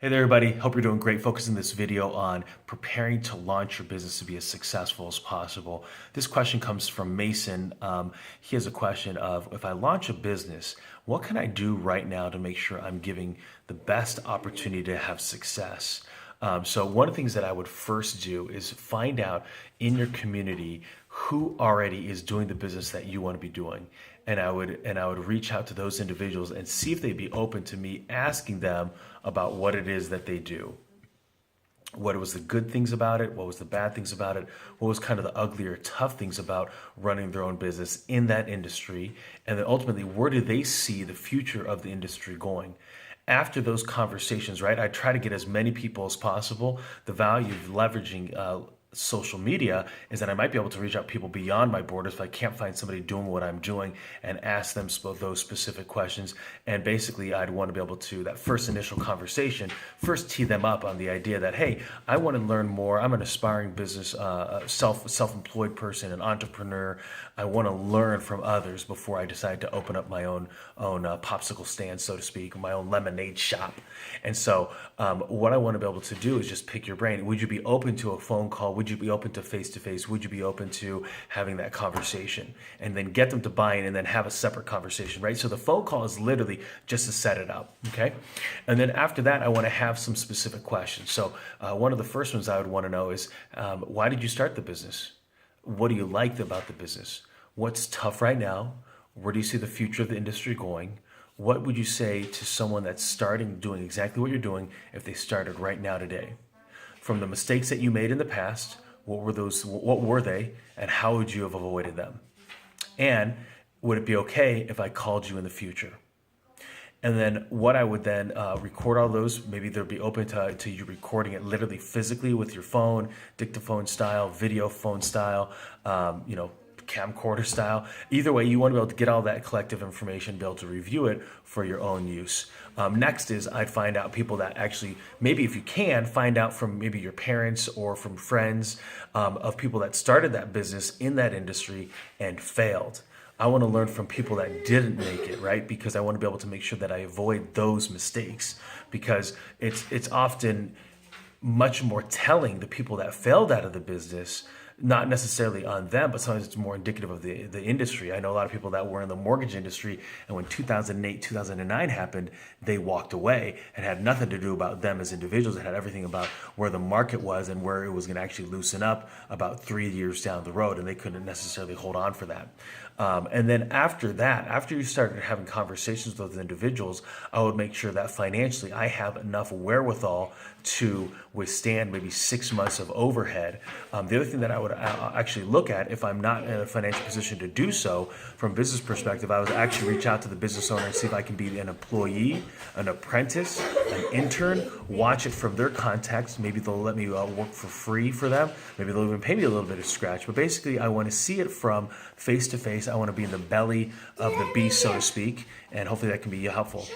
Hey there, everybody. Hope you're doing great. Focusing this video on preparing to launch your business to be as successful as possible. This question comes from Mason. He has a question of, if I launch a business, what can I do right now to make sure I'm giving the best opportunity to have success? So one of the things that I would first do is find out in your community who already is doing the business that you want to be doing. And I would reach out to those individuals and see if they'd be open to me asking them about what it is that they do. What was the good things about it? What was the bad things about it? What was kind of the ugly or tough things about running their own business in that industry? And then ultimately, where do they see the future of the industry going? After those conversations, right, I try to get as many people as possible. The value of leveraging social media is that I might be able to reach out people beyond my borders if I can't find somebody doing what I'm doing and ask them those specific questions. And basically, I'd want to be able to, that first initial conversation, first tee them up on the idea that, hey, I want to learn more. I'm an aspiring business, self-employed person, an entrepreneur. I want to learn from others before I decide to open up my own popsicle stand, so to speak, my own lemonade shop. And so what I want to be able to do is just pick your brain. Would you be open to a phone call? Would you be open to face-to-face? Would you be open to having that conversation? And then get them to buy in and then have a separate conversation, right? So the phone call is literally just to set it up, okay? And then after that, I want to have some specific questions. So one of the first ones I would want to know is, why did you start the business? What do you like about the business? What's tough right now? Where do you see the future of the industry going? What would you say to someone that's starting doing exactly what you're doing if they started right now today? From the mistakes that you made in the past, what were they, and how would you have avoided them? And would it be okay if I called you in the future? And then what I would then record all those, maybe they'll be open to you recording it literally physically with your phone, dictaphone style, video phone style, camcorder style. Either way, you want to be able to get all that collective information, be able to review it for your own use. Next is I'd find out people that actually, maybe if you can, find out from maybe your parents or from friends of people that started that business in that industry and failed. I want to learn from people that didn't make it, right? Because I want to be able to make sure that I avoid those mistakes, because it's often much more telling, the people that failed out of the business, not necessarily on them, but sometimes it's more indicative of the industry. I know a lot of people that were in the mortgage industry, and when 2008, 2009 happened, they walked away and had nothing to do about them as individuals. It had everything about where the market was and where it was going to actually loosen up about 3 years down the road, and they couldn't necessarily hold on for that. And then after that, after you started having conversations with those individuals, I would make sure that financially I have enough wherewithal to withstand maybe 6 months of overhead. The other thing that I would actually look at, if I'm not in a financial position to do so, from a business perspective, I would actually reach out to the business owner and see if I can be an employee, an apprentice, an intern, watch it from their context. Maybe they'll let me work for free for them. Maybe they'll even pay me a little bit of scratch. But basically, I want to see it from face to face. I want to be in the belly of the beast, so to speak, and hopefully that can be helpful.